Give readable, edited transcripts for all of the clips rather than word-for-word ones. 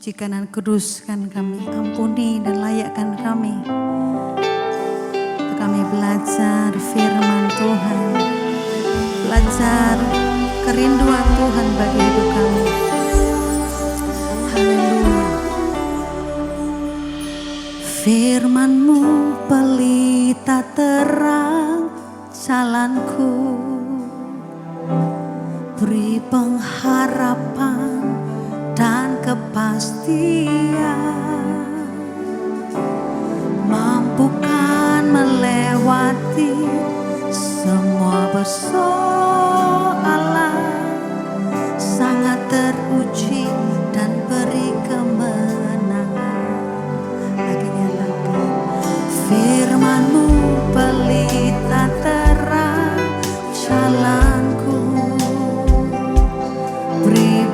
sucikan dan kuduskan kami, ampuni dan layakkan kami. Kami belajar firman Tuhan, belajar kerinduan Tuhan bagi hidup kami. Haleluya. Firman-Mu pelita terang jalanku, beri pengharapan dan kepastian, mampukan melewati semua persoalan, sangat teruji dan beri kemenangan. Lagi firman-Mu pelita terang jalanku, beri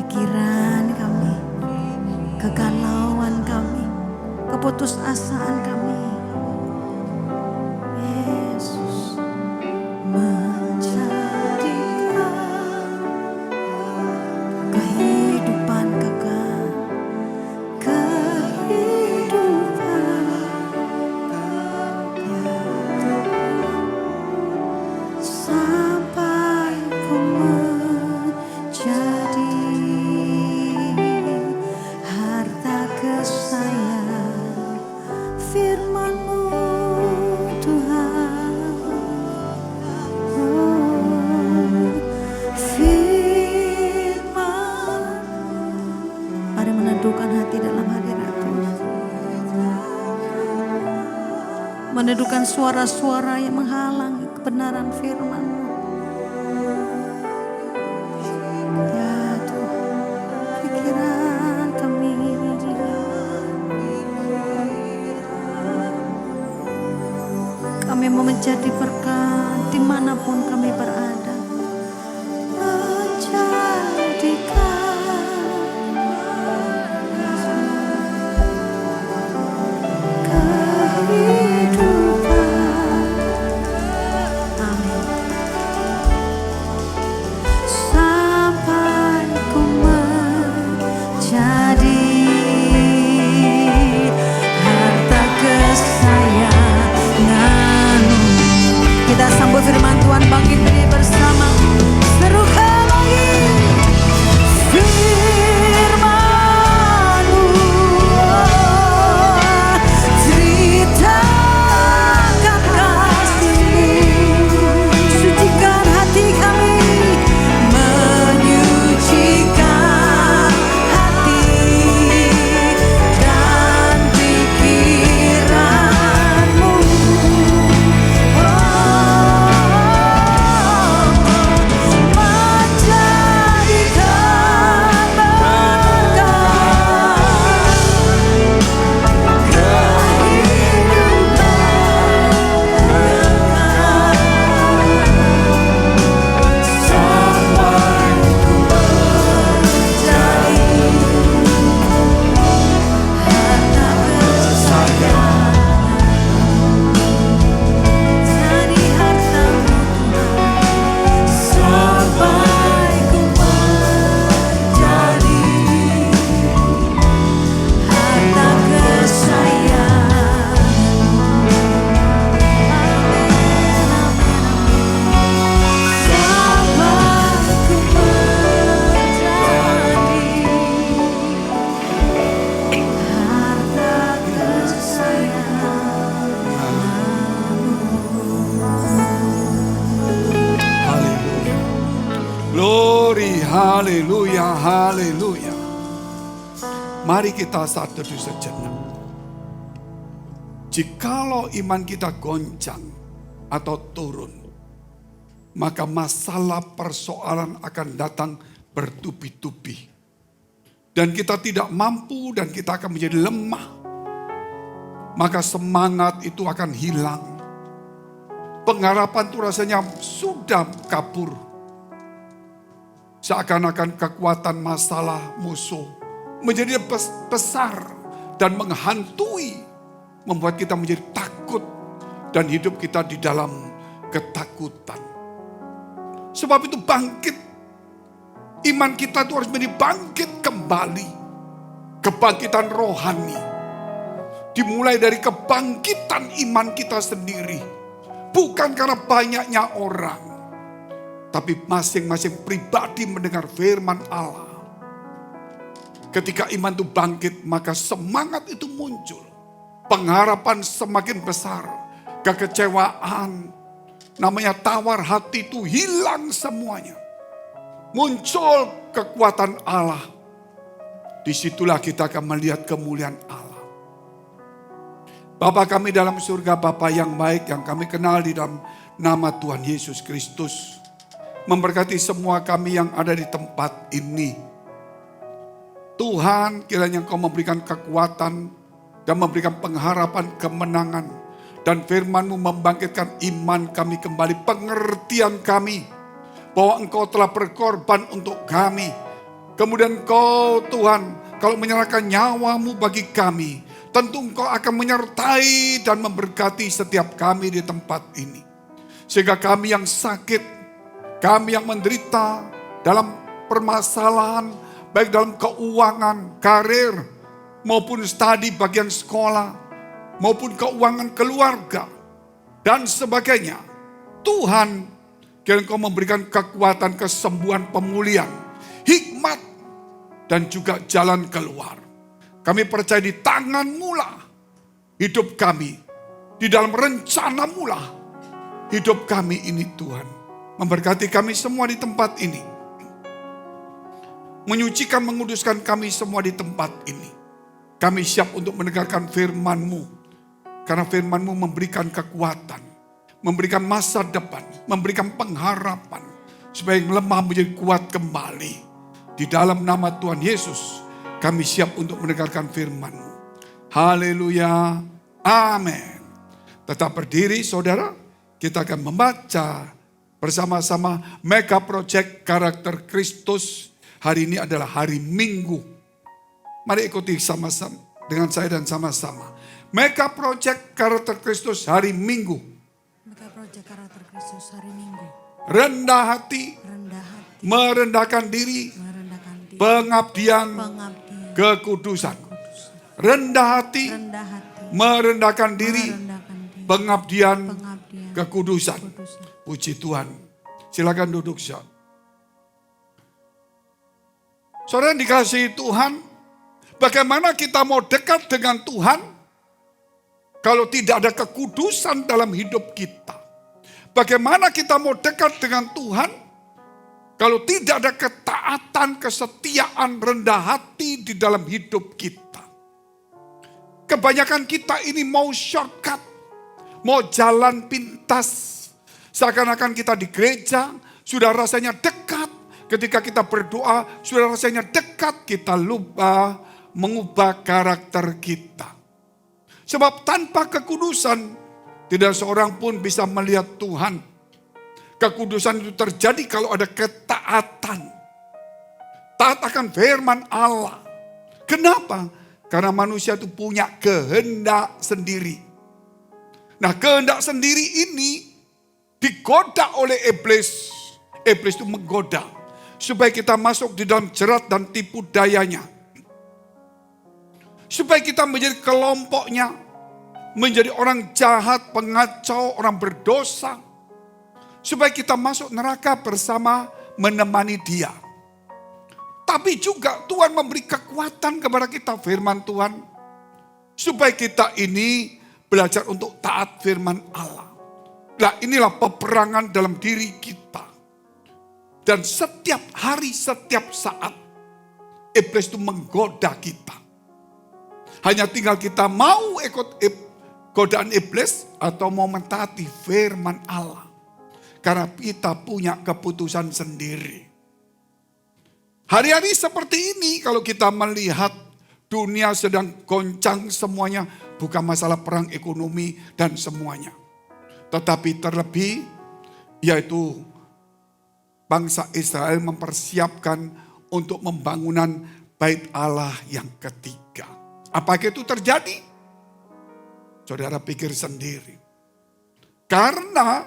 pikiran kami, kegalauan kami, keputusasaan kami. Yesus menjadikan kehidupan kekal, kehidupan sampai ku menjadi harta kesayangan firman-Mu Tuhan. Firman, mari meneduhkan hati dalam hadirat Tuhan, meneduhkan suara-suara yang menghalangi kebenaran firman-Mu. Ya Tuhan, pikiran kami, kami mau menjadi berkat dimanapun kami berada. Menjadikan kehidupan, amin, sampai ku menjadi harta kesayangan-Mu. Kita sambut firman Tuhan, bangkit berdiri bersama, serukan lagi firman-Mu. Ceritakan kasih-Mu, sucikan hati kami, menyucikan hati dan pikiran-Mu. Haleluya, haleluya. Mari kita saat teduh sejenak. Jikalau iman kita goncang atau turun, maka masalah persoalan akan datang bertubi-tubi. Dan kita tidak mampu dan kita akan menjadi lemah. Maka semangat itu akan hilang. Pengharapan itu rasanya sudah kabur. Seakan-akan kekuatan masalah musuh menjadi besar dan menghantui, membuat kita menjadi takut dan hidup kita di dalam ketakutan. Sebab itu bangkit, iman kita itu harus menjadi bangkit kembali, kebangkitan rohani. Dimulai dari kebangkitan iman kita sendiri, bukan karena banyaknya orang. Tapi masing-masing pribadi mendengar firman Allah. Ketika iman itu bangkit, maka semangat itu muncul. Pengharapan semakin besar. Kekecewaan, namanya tawar hati itu hilang semuanya. Muncul kekuatan Allah. Disitulah kita akan melihat kemuliaan Allah. Bapa kami dalam surga, Bapa yang baik yang kami kenal di dalam nama Tuhan Yesus Kristus. Memberkati semua kami yang ada di tempat ini. Tuhan, kiranya Engkau memberikan kekuatan dan memberikan pengharapan kemenangan. Dan firman-Mu membangkitkan iman kami kembali, pengertian kami bahwa Engkau telah berkorban untuk kami. Kemudian Engkau Tuhan, kalau menyerahkan nyawamu bagi kami, tentu Engkau akan menyertai dan memberkati setiap kami di tempat ini. Sehingga kami yang sakit, kami yang menderita dalam permasalahan, baik dalam keuangan, karir, maupun studi bagian sekolah, maupun keuangan keluarga, dan sebagainya. Tuhan, kiranya Engkau memberikan kekuatan, kesembuhan, pemulihan, hikmat, dan juga jalan keluar. Kami percaya di tangan-Mu lah hidup kami. Di dalam rencana-Mu lah hidup kami ini Tuhan. Memberkati kami semua di tempat ini. Menyucikan, menguduskan kami semua di tempat ini. Kami siap untuk menegakkan firman-Mu. Karena firman-Mu memberikan kekuatan. Memberikan masa depan. Memberikan pengharapan. Supaya yang lemah menjadi kuat kembali. Di dalam nama Tuhan Yesus, kami siap untuk mendengarkan firman-Mu. Haleluya. Amin. Tetap berdiri saudara. Kita akan membaca bersama-sama Mega Project Karakter Kristus. Hari ini adalah hari Minggu. Mari ikuti sama-sama dengan saya dan sama-sama. Mega Project Karakter Kristus hari Minggu. Mega Project Karakter Kristus hari Minggu. Rendah hati. Rendah hati. Merendahkan diri. Merendahkan diri. Pengabdian. Pengabdian. Kekudusan. Rendah hati. Rendah hati. Merendahkan diri. Merendahkan diri. Pengabdian. Pengabdian. Kekudusan. Kekudusan. Puji Tuhan. Silakan duduk, Syah. Saudara dikasihi Tuhan, bagaimana kita mau dekat dengan Tuhan kalau tidak ada kekudusan dalam hidup kita? Bagaimana kita mau dekat dengan Tuhan kalau tidak ada ketaatan, kesetiaan, rendah hati di dalam hidup kita? Kebanyakan kita ini mau shortcut, mau jalan pintas. Seakan-akan kita di gereja sudah rasanya dekat. Ketika kita berdoa, sudah rasanya dekat, kita lupa mengubah karakter kita. Sebab tanpa kekudusan, tidak seorang pun bisa melihat Tuhan. Kekudusan itu terjadi kalau ada ketaatan. Taat akan firman Allah. Kenapa? Karena manusia itu punya kehendak sendiri. Nah, kehendak sendiri ini digoda oleh iblis. Iblis itu menggoda supaya kita masuk di dalam jerat dan tipu dayanya. Supaya kita menjadi kelompoknya, menjadi orang jahat, pengacau, orang berdosa. Supaya kita masuk neraka bersama menemani dia. Tapi juga Tuhan memberi kekuatan kepada kita, firman Tuhan. Supaya kita ini belajar untuk taat firman Allah. Nah, inilah peperangan dalam diri kita. Dan setiap hari, setiap saat, iblis itu menggoda kita. Hanya tinggal kita mau ikut godaan iblis atau mau mentaati firman Allah. Karena kita punya keputusan sendiri. Hari-hari seperti ini kalau kita melihat dunia sedang goncang semuanya. Bukan masalah perang ekonomi dan semuanya. Tetapi terlebih yaitu bangsa Israel mempersiapkan untuk pembangunan bait Allah yang ketiga. Apakah itu terjadi? Saudara pikir sendiri. Karena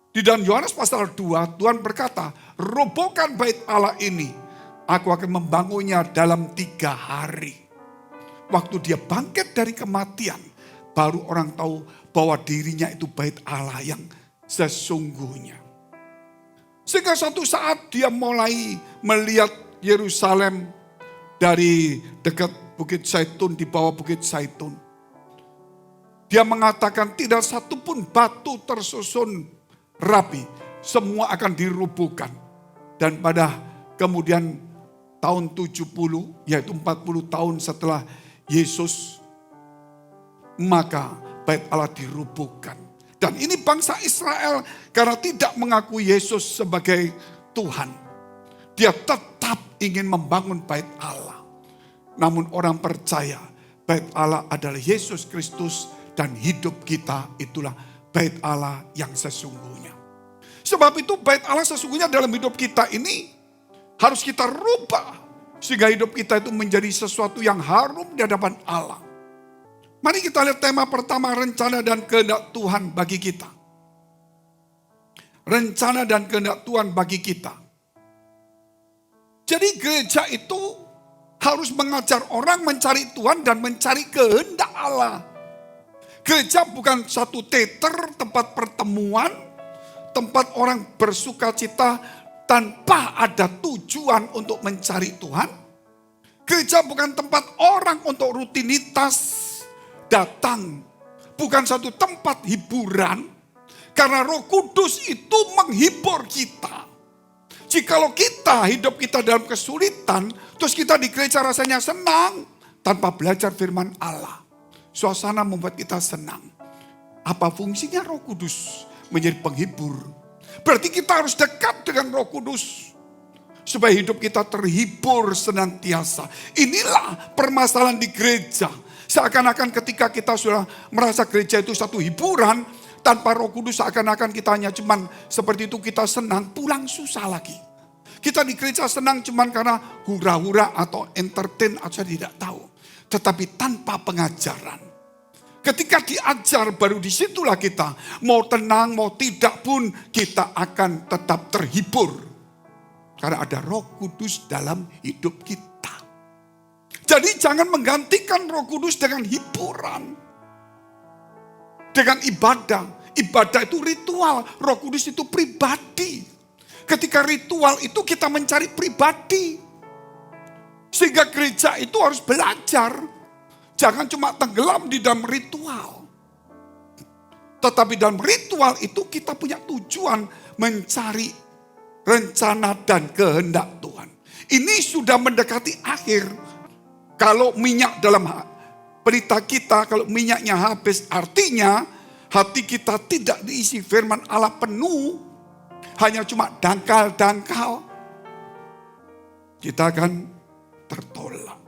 di dalam Yohanes pasal 2 Tuhan berkata, robohkan bait Allah ini. Aku akan membangunnya dalam 3 hari. Waktu dia bangkit dari kematian, baru orang tahu bahwa dirinya itu bait Allah yang sesungguhnya. Sehingga suatu saat dia mulai melihat Yerusalem dari dekat Bukit Zaitun, di bawah Bukit Zaitun. Dia mengatakan tidak satu pun batu tersusun rapi, semua akan dirubuhkan. Dan pada kemudian tahun 70, yaitu 40 tahun setelah Yesus, maka bait Allah dirubuhkan. Dan ini bangsa Israel karena tidak mengakui Yesus sebagai Tuhan. Dia tetap ingin membangun bait Allah. Namun orang percaya bait Allah adalah Yesus Kristus dan hidup kita itulah bait Allah yang sesungguhnya. Sebab itu bait Allah sesungguhnya dalam hidup kita ini harus kita rubah. Sehingga hidup kita itu menjadi sesuatu yang harum di hadapan Allah. Mari kita lihat tema pertama, rencana dan kehendak Tuhan bagi kita. Rencana dan kehendak Tuhan bagi kita. Jadi gereja itu harus mengajar orang mencari Tuhan dan mencari kehendak Allah. Gereja bukan satu teater, tempat pertemuan, tempat orang bersuka cita tanpa ada tujuan untuk mencari Tuhan. Gereja bukan tempat orang untuk rutinitas datang. Bukan satu tempat hiburan. Karena Roh Kudus itu menghibur kita. Jikalau kita, hidup kita dalam kesulitan, terus kita di gereja rasanya senang tanpa belajar firman Allah. Suasana membuat kita senang. Apa fungsinya Roh Kudus? Menjadi penghibur. Berarti kita harus dekat dengan Roh Kudus. Supaya hidup kita terhibur senantiasa. Inilah permasalahan di gereja. Seakan-akan ketika kita sudah merasa gereja itu satu hiburan, tanpa Roh Kudus seakan-akan kita hanya cuman seperti itu, kita senang, pulang susah lagi. Kita di gereja senang cuman karena hura-hura atau entertain atau tidak tahu. Tetapi tanpa pengajaran. Ketika diajar baru disitulah kita mau tenang mau tidak pun kita akan tetap terhibur. Karena ada Roh Kudus dalam hidup kita. Jadi jangan menggantikan Roh Kudus dengan hiburan. Dengan ibadah. Ibadah itu ritual. Roh Kudus itu pribadi. Ketika ritual itu kita mencari pribadi. Sehingga gereja itu harus belajar. Jangan cuma tenggelam di dalam ritual. Tetapi dalam ritual itu kita punya tujuan mencari rencana dan kehendak Tuhan. Ini sudah mendekati akhir. Kalau minyak dalam pelita kita, kalau minyaknya habis, artinya hati kita tidak diisi firman Allah penuh, hanya cuma dangkal-dangkal, kita akan tertolak.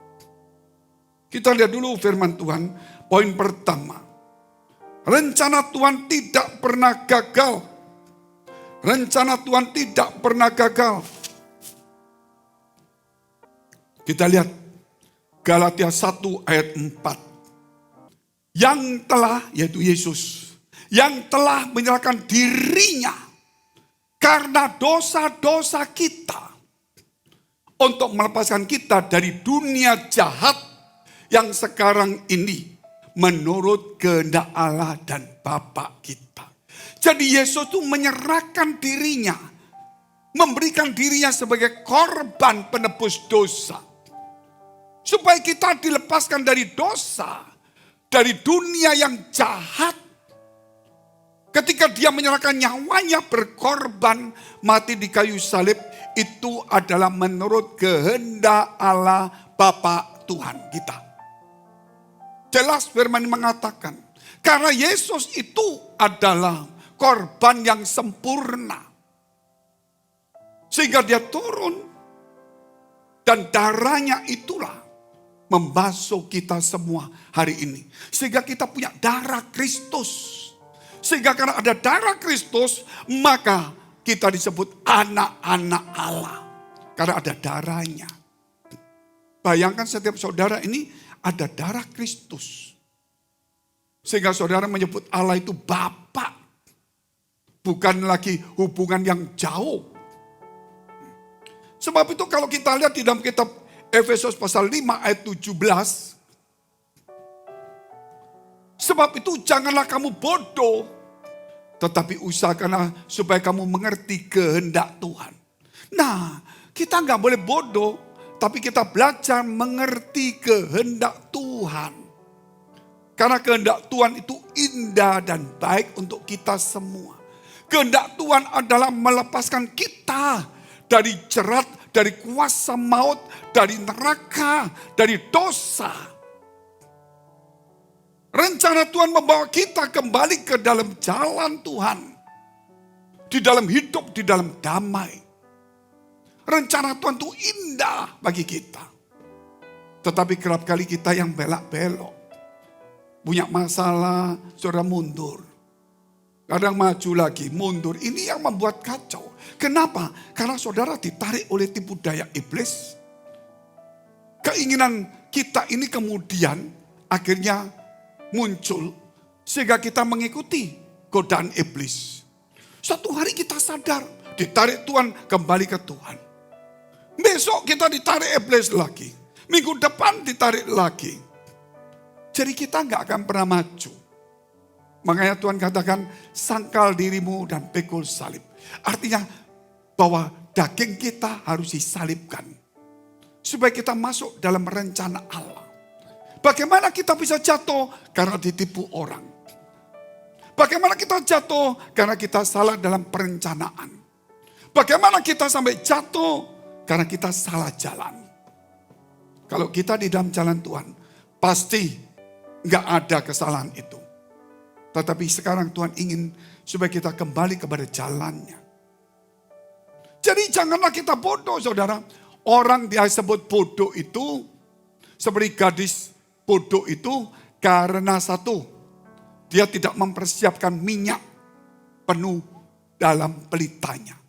Kita lihat dulu firman Tuhan, poin pertama. Rencana Tuhan tidak pernah gagal. Rencana Tuhan tidak pernah gagal. Kita lihat Galatia 1 ayat 4. Yang telah, yaitu Yesus, yang telah menyerahkan dirinya karena dosa-dosa kita untuk melepaskan kita dari dunia jahat yang sekarang ini menurut kehendak Allah dan Bapa kita. Jadi Yesus itu menyerahkan dirinya, memberikan dirinya sebagai korban penebus dosa. Supaya kita dilepaskan dari dosa, dari dunia yang jahat. Ketika dia menyerahkan nyawanya berkorban mati di kayu salib, itu adalah menurut kehendak Allah Bapa Tuhan kita. Jelas firman mengatakan, karena Yesus itu adalah korban yang sempurna. Sehingga dia turun dan darahnya itulah membasuh kita semua hari ini. Sehingga kita punya darah Kristus. Sehingga karena ada darah Kristus, maka kita disebut anak-anak Allah. Karena ada darahnya. Bayangkan setiap saudara ini ada darah Kristus. Sehingga saudara menyebut Allah itu Bapa. Bukan lagi hubungan yang jauh. Sebab itu kalau kita lihat di dalam kitab Efesus pasal 5 ayat 17. Sebab itu janganlah kamu bodoh. Tetapi usahakanlah supaya kamu mengerti kehendak Tuhan. Nah, kita nggak boleh bodoh. Tapi kita belajar mengerti kehendak Tuhan. Karena kehendak Tuhan itu indah dan baik untuk kita semua. Kehendak Tuhan adalah melepaskan kita dari jerat, dari kuasa maut, dari neraka, dari dosa. Rencana Tuhan membawa kita kembali ke dalam jalan Tuhan. Di dalam hidup, di dalam damai. Rencana Tuhan itu indah bagi kita. Tetapi kerap kali kita yang belak-belok. Punya masalah, saudara mundur. kadang maju lagi, mundur. Ini yang membuat kacau. Kenapa? Karena saudara ditarik oleh tipu daya iblis. Keinginan kita ini kemudian akhirnya muncul sehingga kita mengikuti godaan iblis. Suatu hari kita sadar, ditarik Tuhan, kembali ke Tuhan. Besok kita ditarik iblis lagi. Minggu depan ditarik lagi. Jadi kita nggak akan pernah maju. Makanya Tuhan katakan, sangkal dirimu dan pikul salib. Artinya bahwa daging kita harus disalibkan. Supaya kita masuk dalam rencana Allah. Bagaimana kita bisa jatuh? Karena ditipu orang. Bagaimana kita jatuh? Karena kita salah dalam perencanaan. Bagaimana kita sampai jatuh? Karena kita salah jalan. Kalau kita di dalam jalan Tuhan, pasti nggak ada kesalahan itu. Tetapi sekarang Tuhan ingin supaya kita kembali kepada jalannya. Jadi janganlah kita bodoh, saudara. Orang dia sebut bodoh itu, seperti gadis bodoh itu karena satu, dia tidak mempersiapkan minyak penuh dalam pelitanya.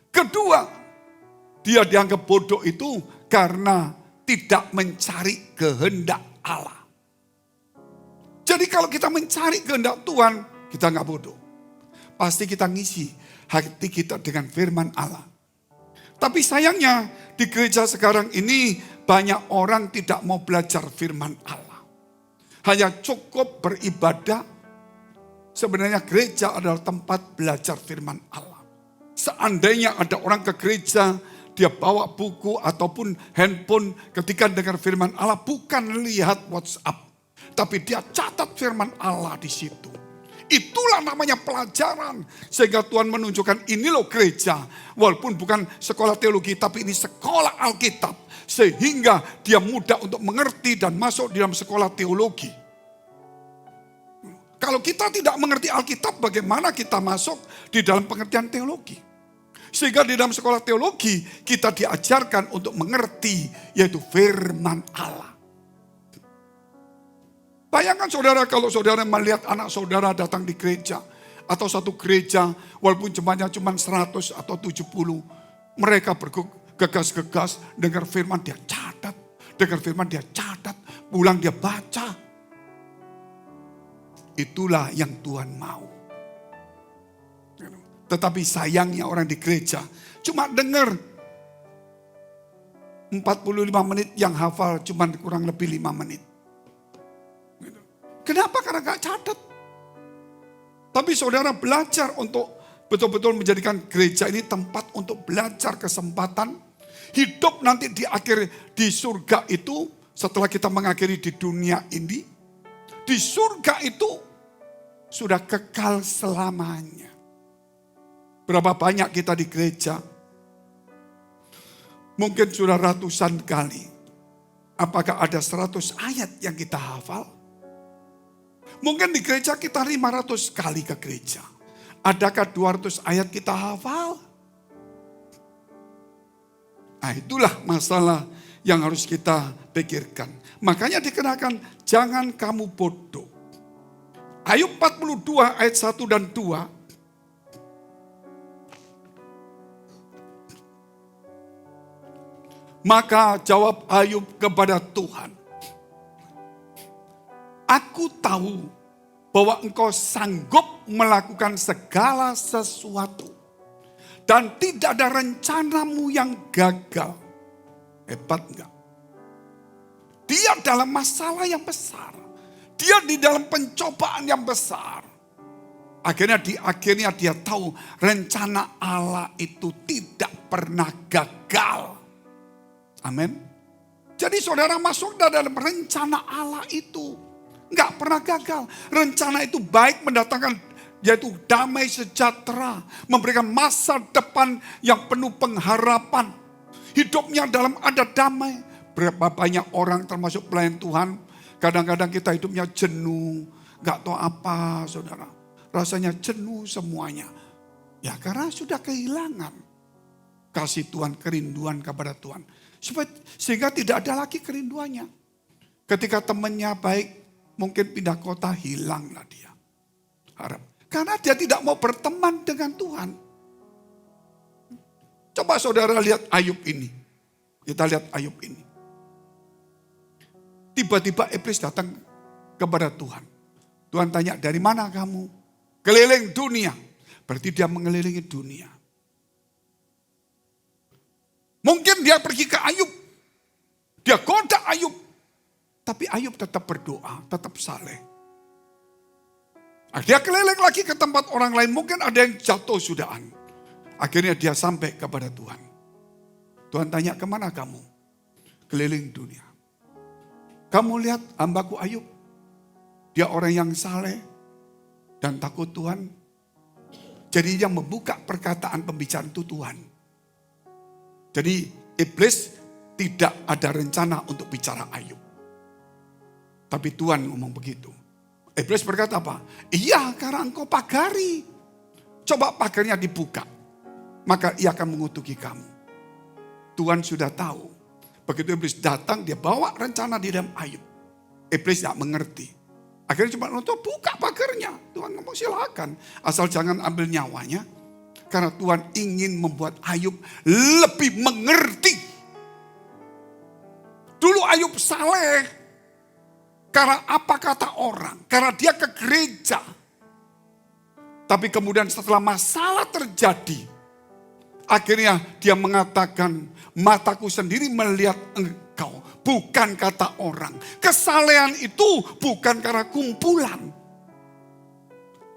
Kedua, dia dianggap bodoh itu karena tidak mencari kehendak Allah. Jadi kalau kita mencari kehendak Tuhan, kita nggak bodoh. Pasti kita ngisi hati kita dengan firman Allah. Tapi sayangnya di gereja sekarang ini banyak orang tidak mau belajar firman Allah. Hanya cukup beribadah. Sebenarnya gereja adalah tempat belajar firman Allah. Seandainya ada orang ke gereja, dia bawa buku ataupun handphone ketika dengar firman Allah, bukan lihat WhatsApp. Tapi dia catat firman Allah di situ. Itulah namanya pelajaran. Sehingga Tuhan menunjukkan ini loh gereja. Walaupun bukan sekolah teologi, tapi ini sekolah Alkitab. Sehingga dia mudah untuk mengerti dan masuk di dalam sekolah teologi. Kalau kita tidak mengerti Alkitab, bagaimana kita masuk di dalam pengertian teologi? Sehingga di dalam sekolah teologi, kita diajarkan untuk mengerti, yaitu firman Allah. Bayangkan saudara kalau saudara melihat anak saudara datang di gereja. Atau satu gereja walaupun jemaatnya cuma 100 atau 70. Mereka bergegas-gegas dengar firman dia catat. Dengar firman dia catat. Pulang dia baca. Itulah yang Tuhan mau. Tetapi sayangnya orang di gereja cuma dengar 45 menit yang hafal cuma kurang lebih 5 menit. Kenapa? Karena gak catat. Tapi saudara belajar untuk betul-betul menjadikan gereja ini tempat untuk belajar kesempatan. Hidup nanti di akhir di surga itu setelah kita mengakhiri di dunia ini. Di surga itu sudah kekal selamanya. Berapa banyak kita di gereja? Mungkin sudah ratusan kali. Apakah ada 100 ayat yang kita hafal? Mungkin di gereja kita 500 kali ke gereja. Adakah 200 ayat kita hafal? Nah, itulah masalah yang harus kita pikirkan. Makanya dikenakan jangan kamu bodoh. Ayub 42 ayat 1 dan 2. Maka jawab Ayub kepada Tuhan. Aku tahu bahwa engkau sanggup melakukan segala sesuatu. Dan tidak ada rencanamu yang gagal. Hebat enggak? Dia dalam masalah yang besar. Dia di dalam pencobaan yang besar. Akhirnya dia tahu rencana Allah itu tidak pernah gagal. Amin. Jadi saudara masuk dalam rencana Allah itu. Enggak pernah gagal. Rencana itu baik mendatangkan yaitu damai sejahtera. Memberikan masa depan yang penuh pengharapan. Hidupnya dalam ada damai. Berapa banyak orang termasuk pelayan Tuhan. Kadang-kadang kita hidupnya jenuh. Enggak tahu apa saudara. Rasanya jenuh semuanya. Ya karena sudah kehilangan kasih Tuhan, kerinduan kepada Tuhan. Sehingga tidak ada lagi kerinduannya. Ketika temannya baik, mungkin pindah kota, hilanglah dia. Harap. Karena dia tidak mau berteman dengan Tuhan. Coba saudara lihat Ayub ini. Kita lihat Ayub ini. Tiba-tiba iblis datang kepada Tuhan. Tuhan tanya, dari mana kamu? Keliling dunia. Berarti dia mengelilingi dunia. Mungkin dia pergi ke Ayub. Dia goda Ayub. Tapi Ayub tetap berdoa, tetap saleh. Dia keliling lagi ke tempat orang lain. Mungkin ada yang jatuh sudahan. Akhirnya dia sampai kepada Tuhan. Tuhan tanya, kemana kamu? Keliling dunia. Kamu lihat hambaku Ayub. Dia orang yang saleh dan takut Tuhan. Jadi dia membuka perkataan pembicaraan itu Tuhan. Jadi iblis tidak ada rencana untuk bicara Ayub. Tapi Tuhan ngomong begitu. Iblis berkata apa? Iya, karena engkau pagari. Coba pagarnya dibuka. Maka ia akan mengutuki kamu. Tuhan sudah tahu. Begitu iblis datang, dia bawa rencana di dalam Ayub. Iblis tidak mengerti. Akhirnya cuma nonton, buka pagarnya. Tuhan ngomong silakan. Asal jangan ambil nyawanya. Karena Tuhan ingin membuat Ayub lebih mengerti. Dulu Ayub saleh. Karena apa kata orang? Karena dia ke gereja. Tapi kemudian setelah masalah terjadi. Akhirnya dia mengatakan, mataku sendiri melihat engkau. Bukan kata orang. Kesalehan itu bukan karena kumpulan.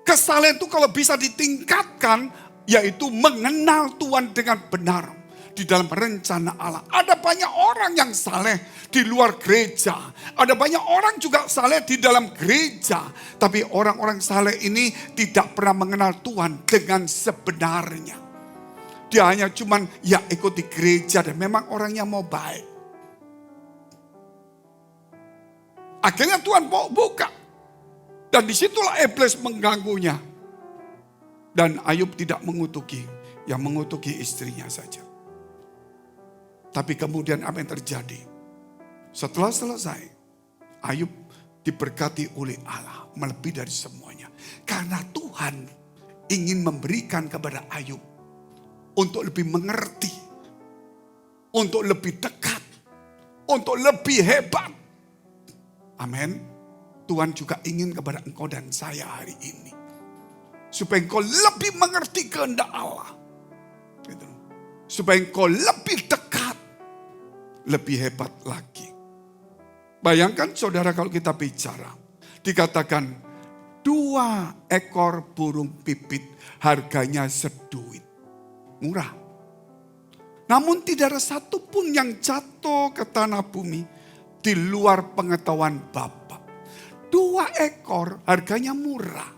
Kesalehan itu kalau bisa ditingkatkan, yaitu mengenal Tuhan dengan benar. Di dalam rencana Allah. Ada banyak orang yang saleh di luar gereja. Ada banyak orang juga saleh di dalam gereja. Tapi orang-orang saleh ini tidak pernah mengenal Tuhan dengan sebenarnya. Dia hanya cuman ya ikuti gereja dan memang orangnya mau baik. Akhirnya Tuhan mau buka. Dan disitulah iblis mengganggunya. Dan Ayub tidak mengutuki. Yang mengutuki istrinya saja. Tapi kemudian apa yang terjadi? Setelah selesai, Ayub diberkati oleh Allah melebihi dari semuanya. Karena Tuhan ingin memberikan kepada Ayub untuk lebih mengerti, untuk lebih dekat, untuk lebih hebat. Amin. Tuhan juga ingin kepada engkau dan saya hari ini. Supaya engkau lebih mengerti kehendak Allah. Gitu. Supaya engkau lebih dekat. Lebih hebat lagi. Bayangkan saudara kalau kita bicara. Dikatakan 2 ekor burung pipit harganya seduit. Murah. Namun tidak ada satupun yang jatuh ke tanah bumi di luar pengetahuan Bapa. 2 ekor harganya murah.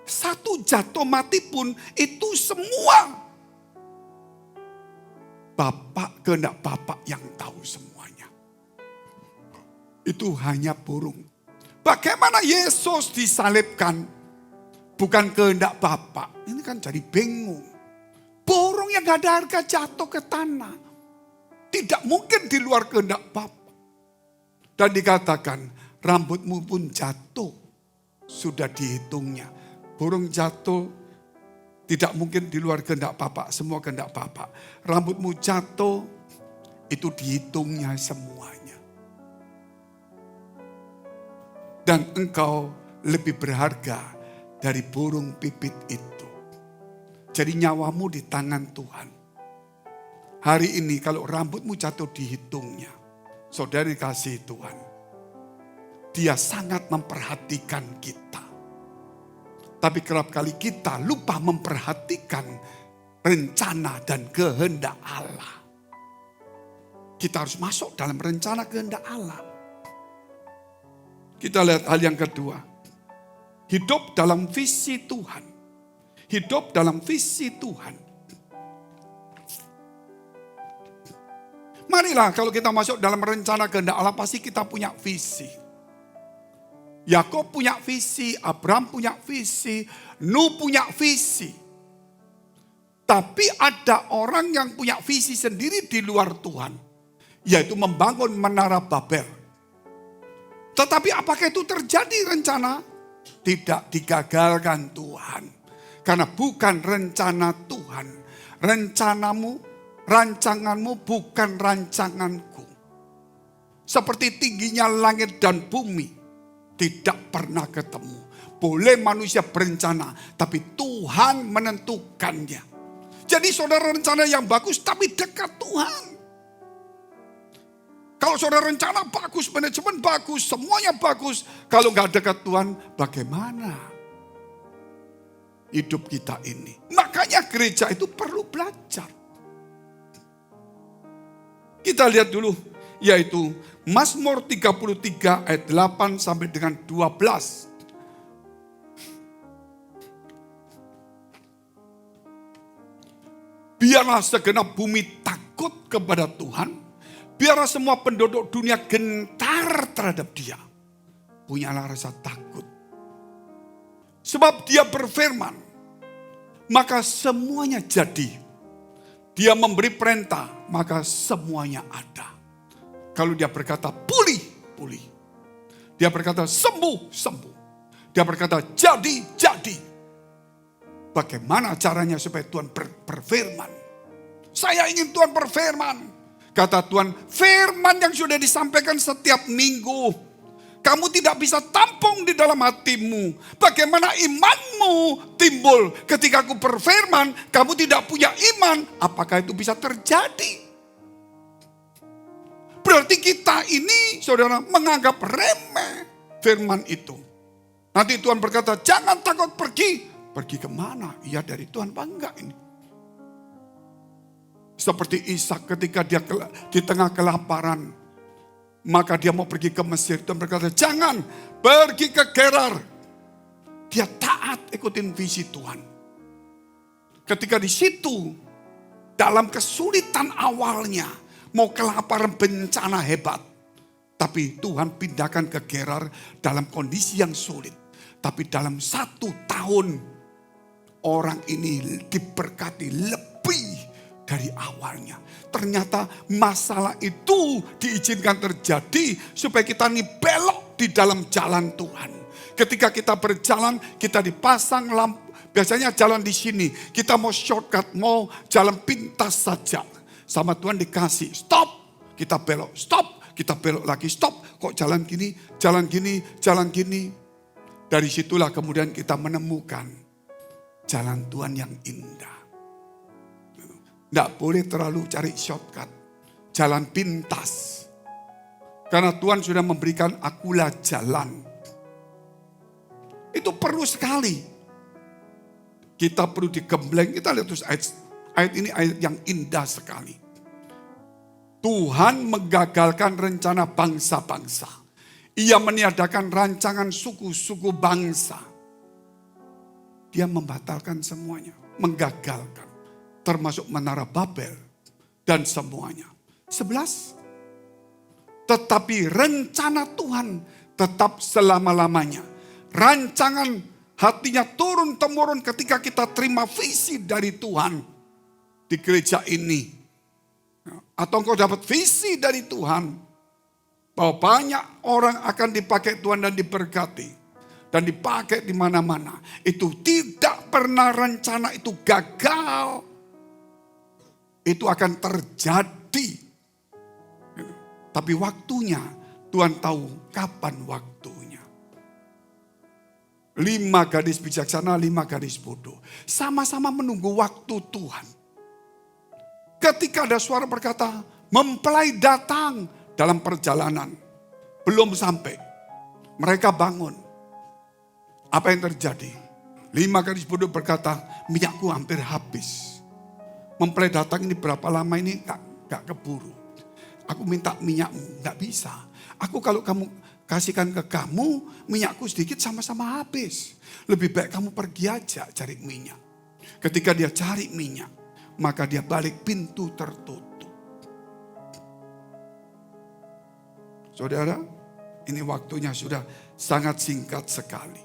1 jatuh mati pun itu semua Bapak, kehendak Bapak yang tahu semuanya. Itu hanya burung. Bagaimana Yesus disalibkan? Bukan kehendak Bapak. Ini kan jadi bingung. Burung yang gak ada harga jatuh ke tanah. Tidak mungkin di luar kehendak Bapak. Dan dikatakan rambutmu pun jatuh. Sudah dihitungnya. Burung jatuh. Tidak mungkin di luar kehendak Bapak, semua kehendak Bapak. Rambutmu jatuh, itu dihitungnya semuanya. Dan engkau lebih berharga dari burung pipit itu. Jadi nyawamu di tangan Tuhan. Hari ini kalau rambutmu jatuh dihitungnya. Saudara kasih Tuhan. Dia sangat memperhatikan kita. Tapi kerap kali kita lupa memperhatikan rencana dan kehendak Allah. Kita harus masuk dalam rencana kehendak Allah. Kita lihat hal yang kedua. Hidup dalam visi Tuhan. Hidup dalam visi Tuhan. Marilah kalau kita masuk dalam rencana kehendak Allah pasti kita punya visi. Yakub punya visi, Abraham punya visi, Nuh punya visi. Tapi ada orang yang punya visi sendiri di luar Tuhan. Yaitu membangun menara Babel. Tetapi apakah itu terjadi rencana? tidak digagalkan Tuhan. Karena bukan rencana Tuhan. Rencanamu, rancanganmu bukan rancanganku. Seperti tingginya langit dan bumi tidak pernah ketemu. Boleh manusia berencana, tapi Tuhan menentukannya. Jadi saudara rencana yang bagus, tapi dekat Tuhan. Kalau saudara rencana bagus, manajemen bagus, semuanya bagus. Kalau nggak dekat Tuhan, bagaimana hidup kita ini? Makanya gereja itu perlu belajar. Kita lihat dulu, yaitu Mazmur 33 ayat 8 sampai dengan 12. Biarlah segenap bumi takut kepada Tuhan. Biarlah semua penduduk dunia gentar terhadap Dia. Punyalah rasa takut. Sebab Dia berfirman, maka semuanya jadi. Dia memberi perintah, maka semuanya ada. Kalau Dia berkata pulih, pulih. Dia berkata sembuh, sembuh. Dia berkata jadi, jadi. Bagaimana caranya supaya Tuhan berfirman? Saya ingin Tuhan berfirman. Kata Tuhan, firman yang sudah disampaikan setiap minggu. Kamu tidak bisa tampung di dalam hatimu. Bagaimana imanmu timbul ketika aku berfirman, kamu tidak punya iman. Apakah itu bisa terjadi? Berarti kita ini, saudara, menganggap remeh firman itu. Nanti Tuhan berkata, jangan takut pergi. Pergi kemana? Iya dari Tuhan apa enggak ini? Seperti Ishak ketika dia di tengah kelaparan. Maka dia mau pergi ke Mesir. Tuhan berkata, jangan pergi ke Gerar. Dia taat ikutin visi Tuhan. Ketika di situ, dalam kesulitan awalnya, mau kelaparan bencana hebat. Tapi Tuhan pindahkan ke Gerar dalam kondisi yang sulit. Tapi dalam 1 tahun, orang ini diberkati lebih dari awalnya. Ternyata masalah itu diizinkan terjadi supaya kita ini belok di dalam jalan Tuhan. Ketika kita berjalan, kita dipasang lampu. Biasanya jalan di sini, kita mau shortcut, mau jalan pintas saja. Sama Tuhan dikasih, stop, kita belok, stop, kita belok lagi, stop. Kok jalan gini, jalan gini, jalan gini. Dari situlah kemudian kita menemukan jalan Tuhan yang indah. Tidak boleh terlalu cari shortcut. Jalan pintas. Karena Tuhan sudah memberikan akulah jalan. Itu perlu sekali. Kita perlu digembleng. Kita lihat terus ayat ini ayat yang indah sekali. Tuhan menggagalkan rencana bangsa-bangsa. Ia meniadakan rancangan suku-suku bangsa. Dia membatalkan semuanya. Menggagalkan. Termasuk Menara Babel dan semuanya. 11. Tetapi rencana Tuhan tetap selama-lamanya. Rancangan hatinya turun-temurun ketika kita terima visi dari Tuhan di gereja ini. Atau engkau dapat visi dari Tuhan bahwa banyak orang akan dipakai Tuhan dan diberkati dan dipakai di mana-mana. Itu tidak pernah rencana itu gagal. Itu akan terjadi. Tapi waktunya, Tuhan tahu kapan waktunya. 5 gadis bijaksana, 5 gadis bodoh. Sama-sama menunggu waktu Tuhan. Ketika ada suara berkata, mempelai datang dalam perjalanan. Belum sampai. Mereka bangun. Apa yang terjadi? 5 gadis bodoh berkata, minyakku hampir habis. Mempelai datang ini berapa lama ini gak keburu. Aku minta minyakmu, gak bisa. Aku kalau kamu kasihkan ke kamu, minyakku sedikit sama-sama habis. Lebih baik kamu pergi aja cari minyak. Ketika dia cari minyak, maka dia balik pintu tertutup. Saudara, ini waktunya sudah sangat singkat sekali.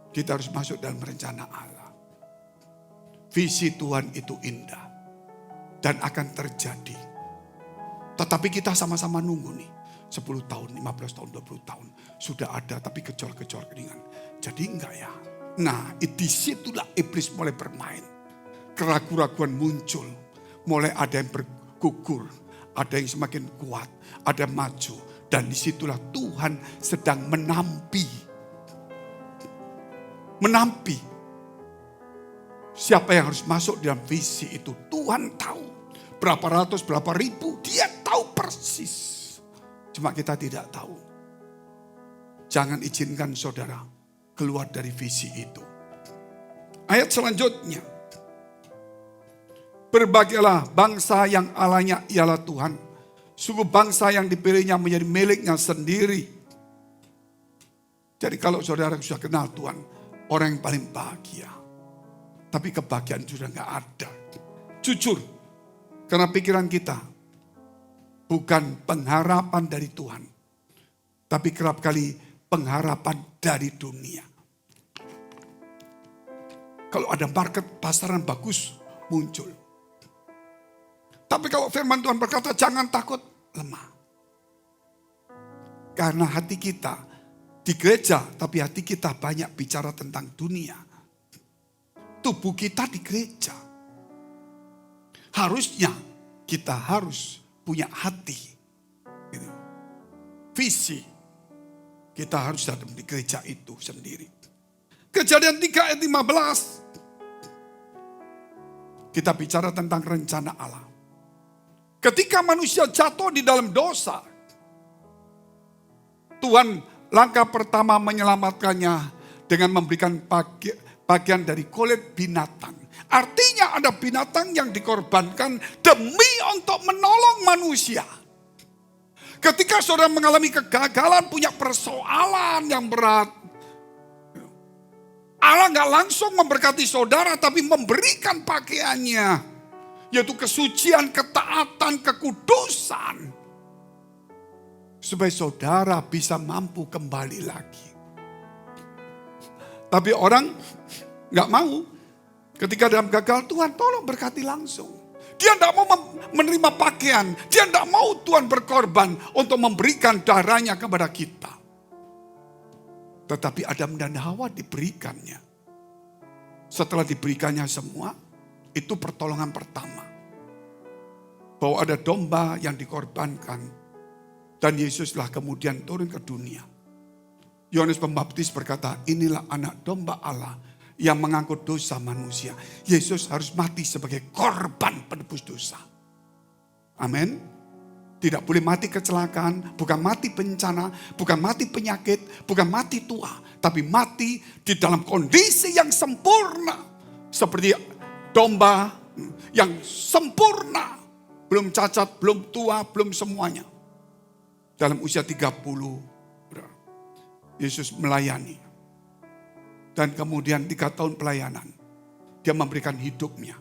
Kita harus masuk dalam rencana Allah. Visi Tuhan itu indah dan akan terjadi. Tetapi kita sama-sama nunggu nih. 10 tahun, 15 tahun, 20 tahun. Sudah ada tapi kejor-kejor keningan. Jadi enggak ya. Nah disitulah iblis mulai bermain. Keraguan-keraguan muncul. Mulai ada yang bergugur. Ada yang semakin kuat. Ada yang maju. Dan disitulah Tuhan sedang menampi. Menampi. Siapa yang harus masuk dalam visi itu. Tuhan tahu. Berapa ratus, berapa ribu. Dia tahu persis. Cuma kita tidak tahu. Jangan izinkan saudara keluar dari visi itu. Ayat selanjutnya. Berbahagialah bangsa yang Allahnya ialah Tuhan. Sungguh bangsa yang dipilihnya menjadi miliknya sendiri. Jadi kalau saudara sudah kenal Tuhan, orang yang paling bahagia. Tapi kebahagiaan sudah gak ada. Jujur, karena pikiran kita bukan pengharapan dari Tuhan. Tapi kerap kali pengharapan dari dunia. Kalau ada market, pasaran bagus, muncul. Tapi kalau firman Tuhan berkata, jangan takut, lemah. Karena hati kita di gereja, tapi hati kita banyak bicara tentang dunia. Tubuh kita di gereja. Harusnya kita harus punya hati. Visi. Kita harus datang di gereja itu sendiri. Kejadian 3 ayat 15. Kita bicara tentang rencana Allah. Ketika manusia jatuh di dalam dosa, Tuhan langkah pertama menyelamatkannya dengan memberikan bagian dari kulit binatang. Artinya ada binatang yang dikorbankan demi untuk menolong manusia. Ketika saudara mengalami kegagalan, punya persoalan yang berat, Allah gak langsung memberkati saudara, tapi memberikan pakaiannya. Yaitu kesucian, ketaatan, kekudusan. Supaya saudara bisa mampu kembali lagi. Tapi orang gak mau. Ketika dalam gagal, Tuhan tolong berkati langsung. Dia tidak mau menerima pakaian. Dia tidak mau Tuhan berkorban untuk memberikan darahnya kepada kita. Tetapi Adam dan Hawa diberikannya. Setelah diberikannya semua, itu pertolongan pertama. Bahwa ada domba yang dikorbankan. Dan Yesuslah kemudian turun ke dunia. Yohanes Pembaptis berkata, inilah anak domba Allah yang mengangkut dosa manusia. Yesus harus mati sebagai korban penebus dosa. Amin. Tidak boleh mati kecelakaan, bukan mati bencana, bukan mati penyakit, bukan mati tua. Tapi mati di dalam kondisi yang sempurna. Seperti domba yang sempurna. Belum cacat, belum tua, belum semuanya. Dalam usia 30, Yesus melayani. Dan kemudian 3 tahun pelayanan, dia memberikan hidupnya.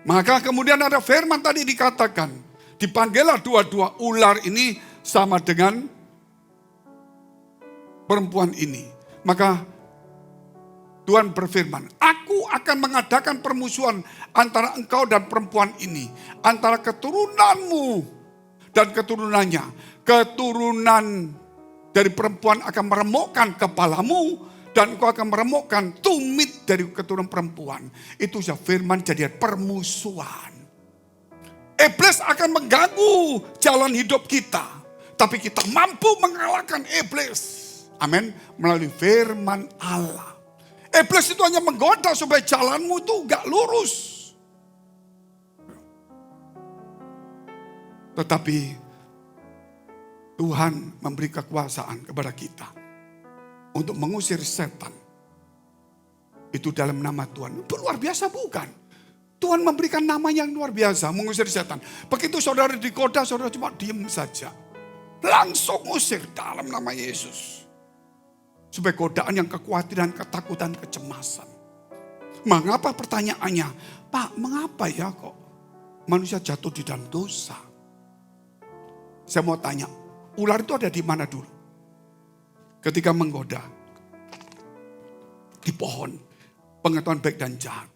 Maka kemudian ada firman tadi dikatakan, dipanggillah dua-dua ular ini sama dengan perempuan ini. Maka Tuhan berfirman, aku akan mengadakan permusuhan antara engkau dan perempuan ini. Antara keturunanmu dan keturunannya. Keturunan dari perempuan akan meremukkan kepalamu. Dan engkau akan meremukkan tumit dari keturunan perempuan. Itu firman jadian permusuhan. Iblis akan mengganggu jalan hidup kita. Tapi kita mampu mengalahkan iblis. Amin. Melalui firman Allah. Iblis itu hanya menggoda supaya jalanmu itu gak lurus. Tetapi Tuhan memberi kekuasaan kepada kita. Untuk mengusir setan. Itu dalam nama Tuhan. Itu luar biasa bukan? Tuhan memberikan nama yang luar biasa. Mengusir setan. Begitu saudara digoda, saudara cuma diem saja. Langsung usir dalam nama Yesus. Supaya godaan yang kekhawatiran, ketakutan, kecemasan. Mengapa pertanyaannya? Pak, mengapa ya kok manusia jatuh di dalam dosa? Saya mau tanya, ular itu ada di mana dulu? Ketika menggoda di pohon pengetahuan baik dan jahat.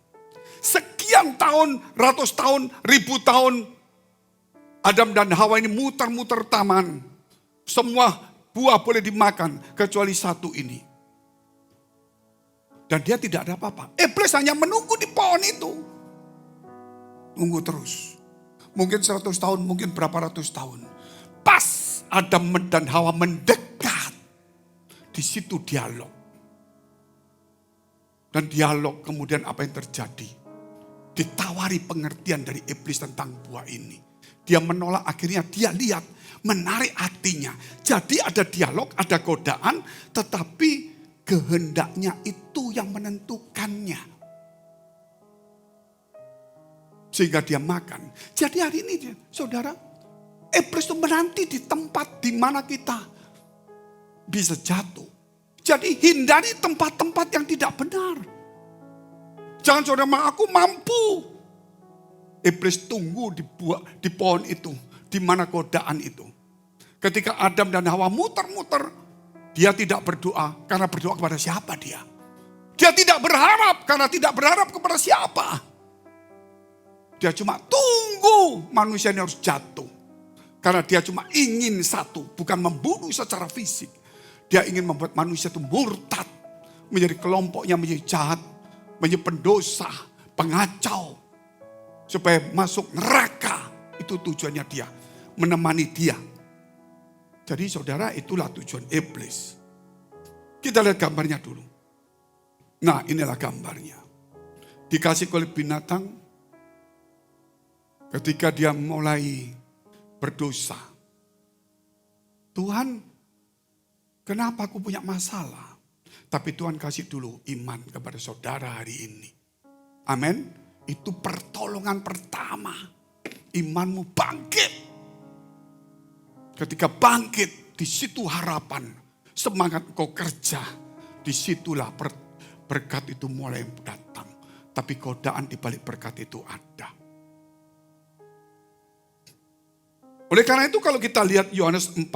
Sekian tahun, ratus tahun, ribu tahun Adam dan Hawa ini muter-muter taman. Semua buah boleh dimakan kecuali satu ini. Dan dia tidak ada apa-apa. Iblis hanya menunggu di pohon itu. Tunggu terus. Mungkin 100 tahun, mungkin berapa ratus tahun. Pas Adam dan Hawa mendekat. Di situ dialog. Dan dialog kemudian apa yang terjadi? Ditawari pengertian dari iblis tentang buah ini. Dia menolak, akhirnya dia lihat, menarik hatinya. Jadi ada dialog, ada godaan, tetapi kehendaknya itu yang menentukannya. Sehingga dia makan. Jadi hari ini saudara, iblis itu menanti di tempat di mana kita bisa jatuh. Jadi hindari tempat-tempat yang tidak benar. Jangan saudara, aku mampu. Iblis tunggu di pohon itu, di mana godaan itu. Ketika Adam dan Hawa muter-muter, dia tidak berdoa. Karena berdoa kepada siapa dia? Dia tidak berharap, karena tidak berharap kepada siapa. Dia cuma tunggu manusia ini harus jatuh. Karena dia cuma ingin satu, bukan membunuh secara fisik. Dia ingin membuat manusia itu murtad. Menjadi kelompoknya menjadi jahat. Menjadi pendosa, pengacau. Supaya masuk neraka. Itu tujuannya dia. Menemani dia. Jadi saudara, itulah tujuan iblis. Kita lihat gambarnya dulu. Nah, inilah gambarnya. Dikasih oleh binatang. Ketika dia mulai berdosa. Tuhan, kenapa aku punya masalah? Tapi Tuhan kasih dulu iman kepada saudara hari ini. Amin. Itu pertolongan pertama. Imanmu bangkit. Ketika bangkit, di situ harapan. Semangat kau kerja. Disitulah berkat itu mulai datang. Tapi godaan di balik berkat itu ada. Oleh karena itu kalau kita lihat Yohanes 4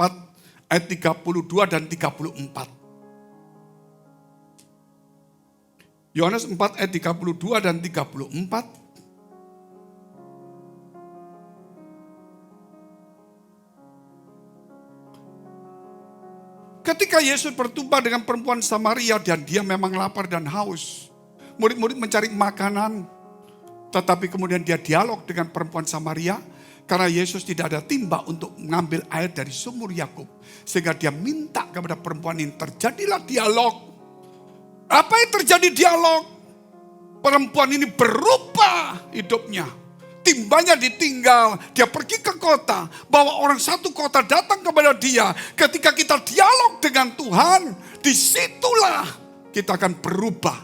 ayat 32 dan 34. Yohanes 4 ayat 32 dan 34. Ketika Yesus berjumpa dengan perempuan Samaria dan dia memang lapar dan haus. Murid-murid mencari makanan. Tetapi kemudian dia dialog dengan perempuan Samaria. Karena Yesus tidak ada timba untuk mengambil air dari sumur Yakub. Sehingga dia minta kepada perempuan ini. Terjadilah dialog. Apa yang terjadi dialog? Perempuan ini berubah hidupnya. Timbanya ditinggal. Dia pergi ke kota. Bawa orang satu kota datang kepada dia. Ketika kita dialog dengan Tuhan. Disitulah kita akan berubah.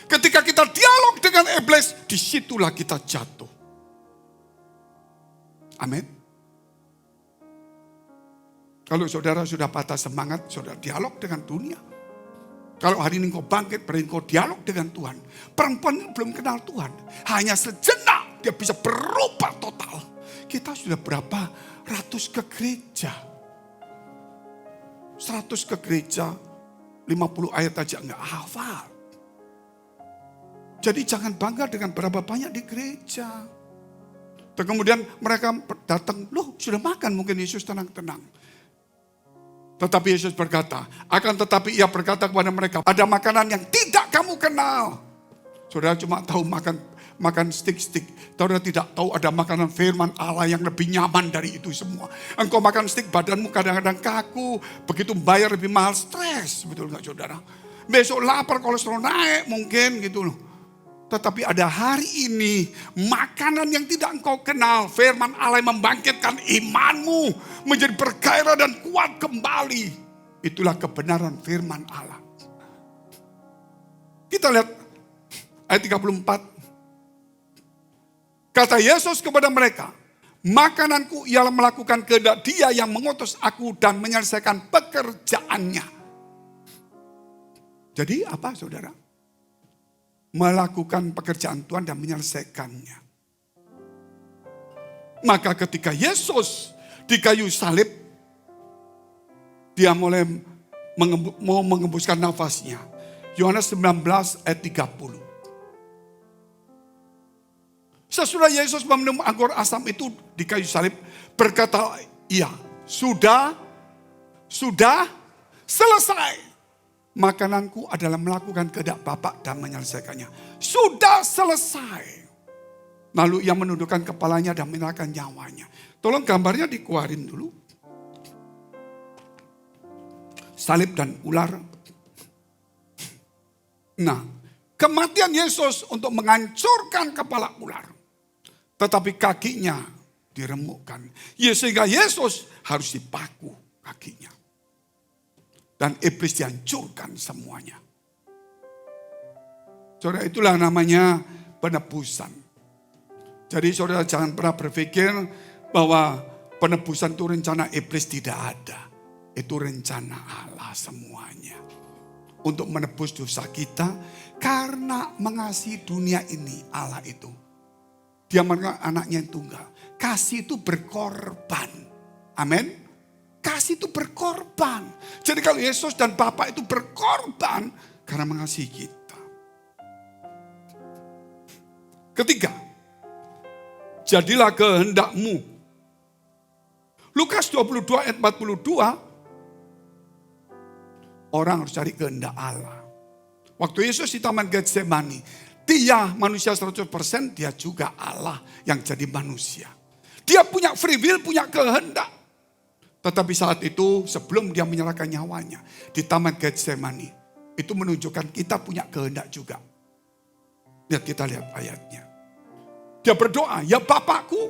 Ketika kita dialog dengan iblis. Disitulah kita jatuh. Amin. Kalau saudara sudah patah semangat, saudara dialog dengan dunia. Kalau hari ini kau bangkit, berarti kau dialog dengan Tuhan. Perempuan ini belum kenal Tuhan. Hanya sejenak dia bisa berubah total. Kita sudah berapa ratus ke gereja. 100 ke gereja, 50 ayat aja enggak hafal. Jadi jangan bangga dengan berapa banyak di gereja. Dan kemudian mereka datang, loh sudah makan mungkin Yesus tenang-tenang. Tetapi Yesus berkata, akan tetapi ia berkata kepada mereka, ada makanan yang tidak kamu kenal. Saudara cuma tahu makan stik-stik. Saudara tidak tahu ada makanan firman Allah yang lebih nyaman dari itu semua. Engkau makan stik badanmu kadang-kadang kaku. Begitu bayar lebih mahal, stres. Betul gak saudara? Besok lapar, kolesterol naik mungkin gitu loh. Tetapi ada hari ini makanan yang tidak engkau kenal. Firman Allah membangkitkan imanmu menjadi bergairah dan kuat kembali. Itulah kebenaran firman Allah. Kita lihat ayat 34. Kata Yesus kepada mereka, makananku ialah melakukan kehendak Dia yang mengutus aku dan menyelesaikan pekerjaannya. Jadi apa saudara? Melakukan pekerjaan Tuhan dan menyelesaikannya. Maka ketika Yesus di kayu salib, dia mulai mau mengembuskan nafasnya. Yohanes 19 ayat 30. Sesudah Yesus meminum anggur asam itu di kayu salib, berkata, iya, sudah selesai. Makananku adalah melakukan kehendak Bapa dan menyelesaikannya. Sudah selesai. Lalu ia menundukkan kepalanya dan menyerahkan nyawanya. Tolong gambarnya dikeluarin dulu. Salib dan ular. Nah, kematian Yesus untuk menghancurkan kepala ular. Tetapi kakinya diremukkan. Ya, sehingga Yesus harus dipaku kakinya. Dan iblis dihancurkan semuanya. Saudara, itulah namanya penebusan. Jadi saudara jangan pernah berpikir bahwa penebusan itu rencana iblis, tidak ada. Itu rencana Allah semuanya. Untuk menebus dosa kita karena mengasihi dunia ini Allah itu. Dia mengasihi anaknya yang tunggal. Kasih itu berkorban. Amin. Kasih itu berkorban. Jadi kalau Yesus dan Bapa itu berkorban karena mengasihi kita. Ketiga, jadilah kehendakmu. Lukas 22 ayat 42. Orang harus cari kehendak Allah. Waktu Yesus di Taman Getsemani, dia manusia 100%, dia juga Allah yang jadi manusia. Dia punya free will, punya kehendak. Tetapi saat itu sebelum dia menyerahkan nyawanya di Taman Getsemani, itu menunjukkan kita punya kehendak juga. Lihat, kita lihat ayatnya. Dia berdoa, ya Bapakku,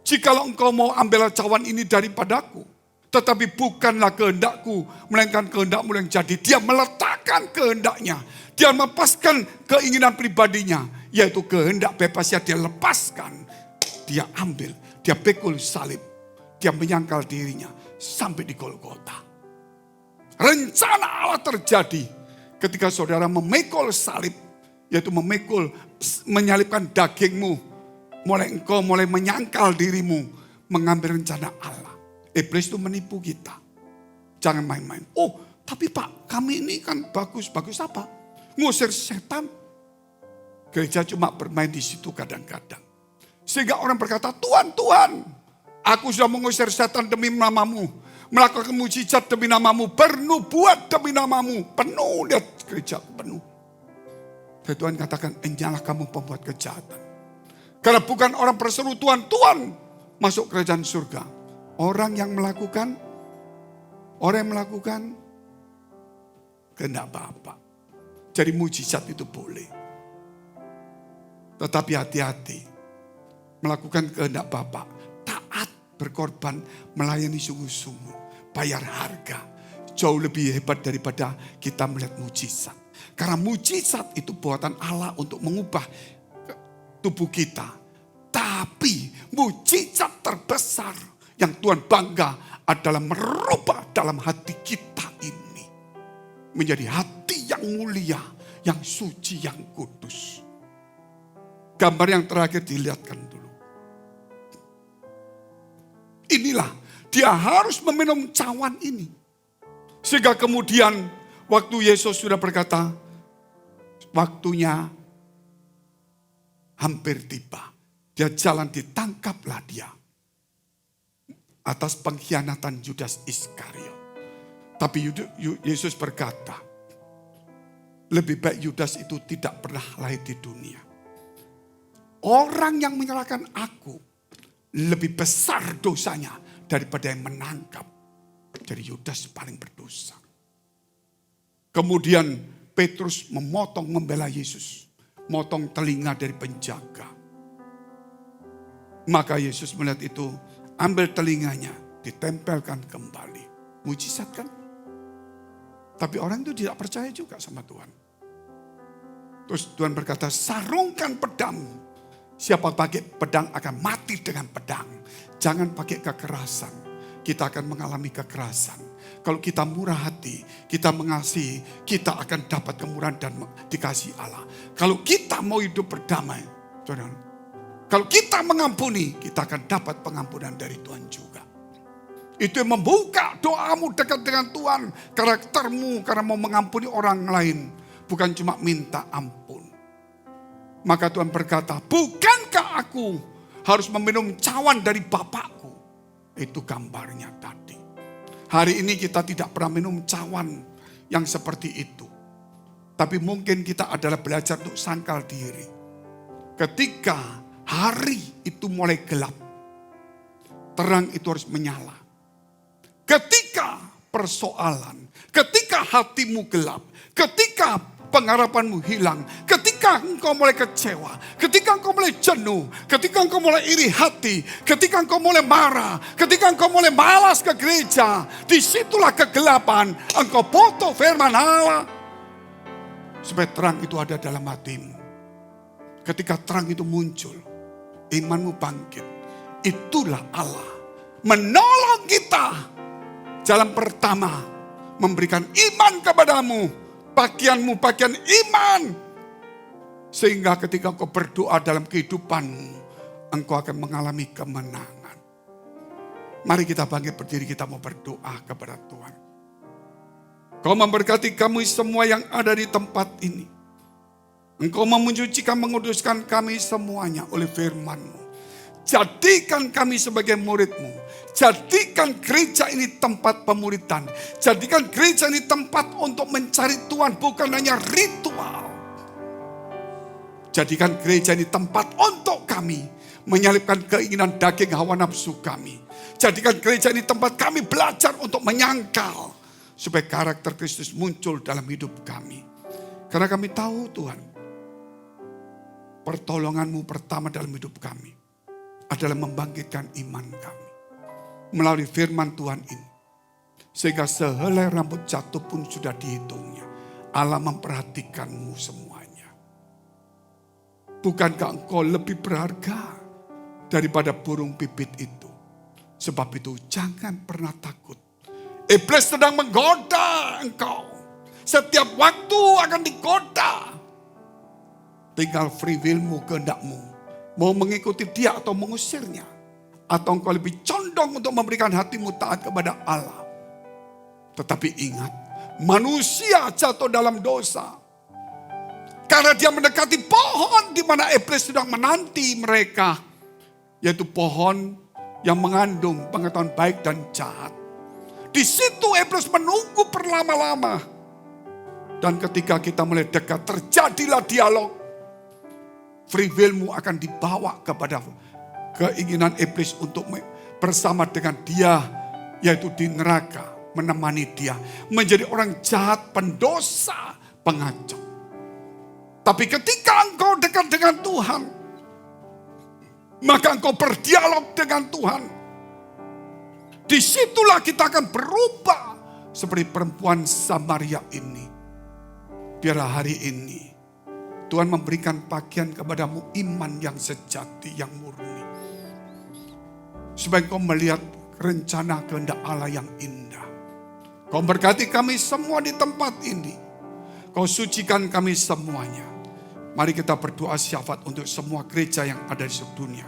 jikalau engkau mau ambil cawan ini daripadaku, tetapi bukanlah kehendakku, melainkan kehendakmu yang jadi. Dia meletakkan kehendaknya. Dia melepaskan keinginan pribadinya, yaitu kehendak bebasnya dia lepaskan. Dia ambil, dia pikul salib. Dia menyangkal dirinya sampai di Golgota. Rencana Allah terjadi ketika saudara memikul salib, yaitu memikul, menyalibkan dagingmu. Engkau mulai menyangkal dirimu, mengambil rencana Allah. Iblis itu menipu kita. Jangan main-main. Oh, tapi Pak, kami ini kan bagus. Bagus apa? Ngusir setan. Gereja cuma bermain di situ kadang-kadang. Sehingga orang berkata, Tuhan, aku sudah mengusir setan demi namamu. Melakukan mujizat demi namamu. Bernubuat demi namamu. Penuh, lihat gereja penuh. Dan Tuhan katakan, enyalah kamu pembuat kejahatan. Karena bukan orang berseru Tuhan masuk kerajaan surga. Orang yang melakukan kehendak Bapa. Jadi mujizat itu boleh. Tetapi hati-hati. Melakukan kehendak Bapa. Taat, berkorban, melayani sungguh-sungguh. Bayar harga. Jauh lebih hebat daripada kita melihat mujizat. Karena mujizat itu buatan Allah untuk mengubah tubuh kita. Tapi mujizat terbesar yang Tuhan bangga adalah merubah dalam hati kita ini. Menjadi hati yang mulia, yang suci, yang kudus. Gambar yang terakhir dilihatkan dulu. Inilah, dia harus meminum cawan ini. Sehingga kemudian waktu Yesus sudah berkata, waktunya hampir tiba. Dia jalan, ditangkaplah dia. Atas pengkhianatan Yudas Iskariot. Tapi Yesus berkata, lebih baik Yudas itu tidak pernah lahir di dunia. Orang yang menyalahkan aku lebih besar dosanya daripada yang menangkap. Jadi Yudas paling berdosa. Kemudian Petrus membela Yesus. Motong telinga dari penjaga. Maka Yesus melihat itu, ambil telinganya, ditempelkan kembali. Mujizat kan? Tapi orang itu tidak percaya juga sama Tuhan. Terus Tuhan berkata, sarungkan pedangmu. Siapa pakai pedang akan mati dengan pedang. Jangan pakai kekerasan. Kita akan mengalami kekerasan. Kalau kita murah hati, kita mengasihi, kita akan dapat kemurahan dan dikasihi Allah. Kalau kita mau hidup berdamai, saudara, kalau kita mengampuni, kita akan dapat pengampunan dari Tuhan juga. Itu yang membuka doamu dekat dengan Tuhan. Karaktermu karena mau mengampuni orang lain. Bukan cuma minta ampun. Maka Tuhan berkata, bukankah aku harus meminum cawan dari bapakku. Itu gambarnya tadi. Hari ini kita tidak pernah minum cawan yang seperti itu. Tapi mungkin kita adalah belajar untuk sangkal diri. Ketika hari itu mulai gelap, terang itu harus menyala. Ketika persoalan, ketika hatimu gelap, ketika pengharapanmu hilang, ketika engkau mulai kecewa, ketika engkau mulai jenuh, ketika engkau mulai iri hati, ketika engkau mulai marah, ketika engkau mulai malas ke gereja, disitulah kegelapan. Engkau foto firman Allah, supaya terang itu ada dalam hatimu. Ketika terang itu muncul, imanmu bangkit. Itulah Allah menolong kita. Jalan pertama, memberikan iman kepadamu. Bagianmu, bagian iman. Sehingga ketika engkau berdoa dalam kehidupanmu, engkau akan mengalami kemenangan. Mari kita bangkit berdiri, kita mau berdoa kepada Tuhan. Kau memberkati kami semua yang ada di tempat ini. Engkau menyucikan, menguduskan kami semuanya oleh firman-Mu. Jadikan kami sebagai murid-Mu. Jadikan gereja ini tempat pemuridan. Jadikan gereja ini tempat untuk mencari Tuhan, bukan hanya ritual. Jadikan gereja ini tempat untuk kami menyalipkan keinginan daging hawa nafsu kami. Jadikan gereja ini tempat kami belajar untuk menyangkal, supaya karakter Kristus muncul dalam hidup kami. Karena kami tahu Tuhan, pertolongan-Mu pertama dalam hidup kami adalah membangkitkan iman kami melalui firman Tuhan ini. Sehingga sehelai rambut jatuh pun sudah dihitungnya. Allah memperhatikanmu semuanya. Bukankah engkau lebih berharga daripada burung pipit itu? Sebab itu jangan pernah takut. Iblis sedang menggoda engkau. Setiap waktu akan digoda. Tinggal free will-mu, kehendakmu. Mau mengikuti dia atau mengusirnya. Atau engkau lebih condong untuk memberikan hatimu taat kepada Allah. Tetapi ingat, manusia jatuh dalam dosa. Karena dia mendekati pohon di mana iblis sedang menanti mereka. Yaitu pohon yang mengandung pengetahuan baik dan jahat. Di situ iblis menunggu berlama-lama. Dan ketika kita mulai dekat, terjadilah dialog. Free will-mu akan dibawa kepada keinginan iblis untuk bersama dengan dia, yaitu di neraka, menemani dia. Menjadi orang jahat, pendosa, pengacau. Tapi ketika engkau dekat dengan Tuhan, maka engkau berdialog dengan Tuhan. Disitulah kita akan berubah seperti perempuan Samaria ini. Biarlah hari ini Tuhan memberikan bagian kepadamu iman yang sejati, yang murni. Supaya kau melihat rencana kehendak Allah yang indah. Kau berkati kami semua di tempat ini. Kau sucikan kami semuanya. Mari kita berdoa syafaat untuk semua gereja yang ada di seluruh dunia.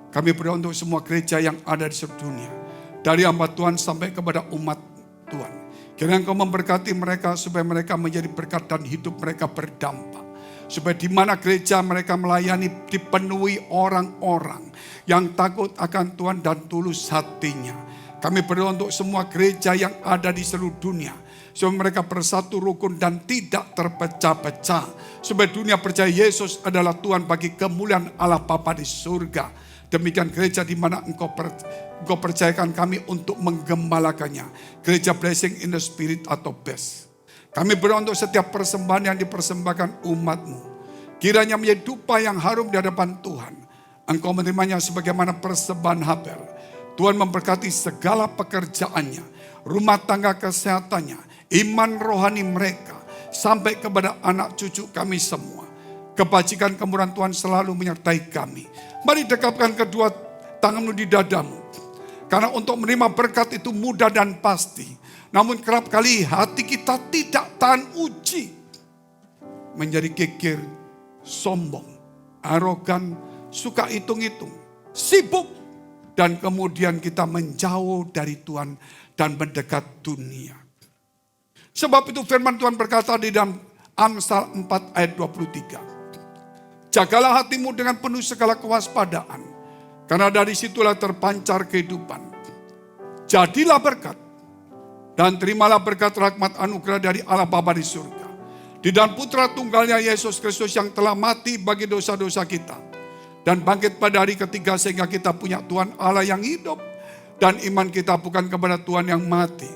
Kami berdoa untuk semua gereja yang ada di seluruh dunia. Dari hamba Tuhan sampai kepada umat Tuhan. Kiranya Engkau memberkati mereka supaya mereka menjadi berkat dan hidup mereka berdampak. Supaya di mana gereja mereka melayani dipenuhi orang-orang yang takut akan Tuhan dan tulus hatinya. Kami berdoa untuk semua gereja yang ada di seluruh dunia. Supaya mereka bersatu rukun dan tidak terpecah-pecah. Supaya dunia percaya Yesus adalah Tuhan bagi kemuliaan Allah Bapa di surga. Demikian gereja di mana Engkau percayakan kami untuk menggembalakannya. Gereja Blessing in the Spirit atau BES. Kami berdoa untuk setiap persembahan yang dipersembahkan umat-Mu. Kiranya menjadi dupa yang harum di hadapan Tuhan. Engkau menerimanya sebagaimana persembahan Habel. Tuhan memberkati segala pekerjaannya, rumah tangga kesehatannya, iman rohani mereka, sampai kepada anak cucu kami semua. Kebajikan kemurahan Tuhan selalu menyertai kami. Mari dekapkan kedua tanganmu di dadamu. Karena untuk menerima berkat itu mudah dan pasti. Namun kerap kali hati kita tidak tahan uji. Menjadi kikir, sombong, arogan, suka hitung-hitung, sibuk. Dan kemudian kita menjauh dari Tuhan dan mendekat dunia. Sebab itu firman Tuhan berkata di dalam Amsal 4 ayat 23. Jagalah hatimu dengan penuh segala kewaspadaan, karena dari situlah terpancar kehidupan. Jadilah berkat, dan terimalah berkat rahmat anugerah dari Allah Bapa di surga, di dalam Putra Tunggalnya Yesus Kristus yang telah mati bagi dosa-dosa kita, dan bangkit pada hari ketiga sehingga kita punya Tuhan Allah yang hidup, dan iman kita bukan kepada Tuhan yang mati.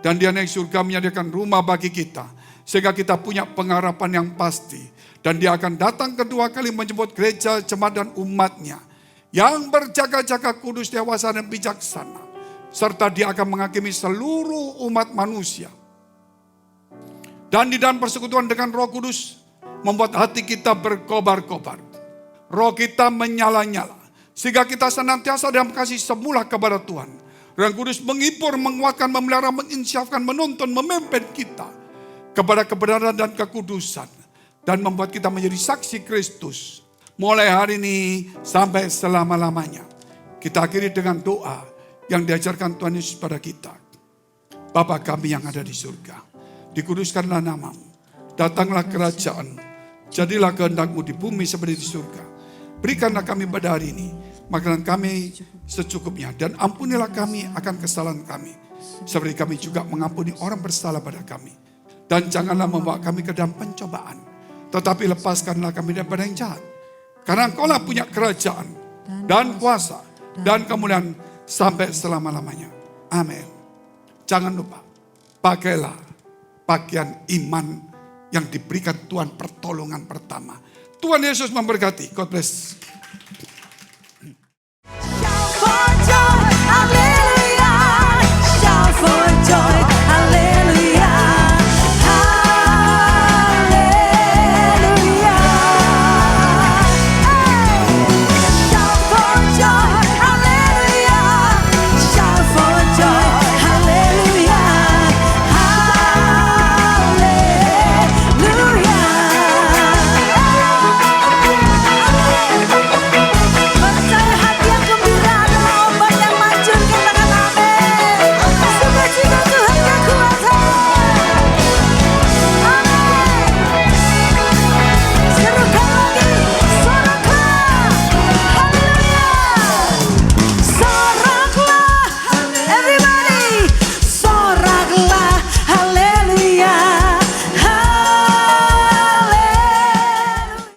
Dan Dia naik surga menyediakan rumah bagi kita, sehingga kita punya pengharapan yang pasti. Dan Dia akan datang kedua kali menjemput gereja, jemaat dan umatnya yang berjaga-jaga kudus, dewasa dan bijaksana. Serta Dia akan menghakimi seluruh umat manusia. Dan di dalam persekutuan dengan Roh Kudus membuat hati kita berkobar-kobar. Roh kita menyala-nyala, sehingga kita senantiasa dalam kasih semula kepada Tuhan. Roh Kudus menghibur, menguatkan, memelihara, menginsyafkan, menuntun, memimpin kita kepada kebenaran dan kekudusan. Dan membuat kita menjadi saksi Kristus. Mulai hari ini sampai selama-lamanya. Kita akhiri dengan doa yang diajarkan Tuhan Yesus pada kita. Bapa kami yang ada di surga, dikuduskanlah namamu. Datanglah kerajaan, jadilah kehendak-Mu di bumi seperti di surga. Berikanlah kami pada hari ini makanan kami secukupnya. Dan ampunilah kami akan kesalahan kami, seperti kami juga mengampuni orang bersalah pada kami. Dan janganlah membawa kami ke dalam pencobaan, tetapi lepaskanlah kami daripada yang jahat. Karena Engkaulah punya kerajaan dan kuasa dan kemuliaan sampai selama-lamanya. Amin. Jangan lupa, pakailah pakaian iman yang diberikan Tuhan pertolongan pertama. Tuhan Yesus memberkati. God bless.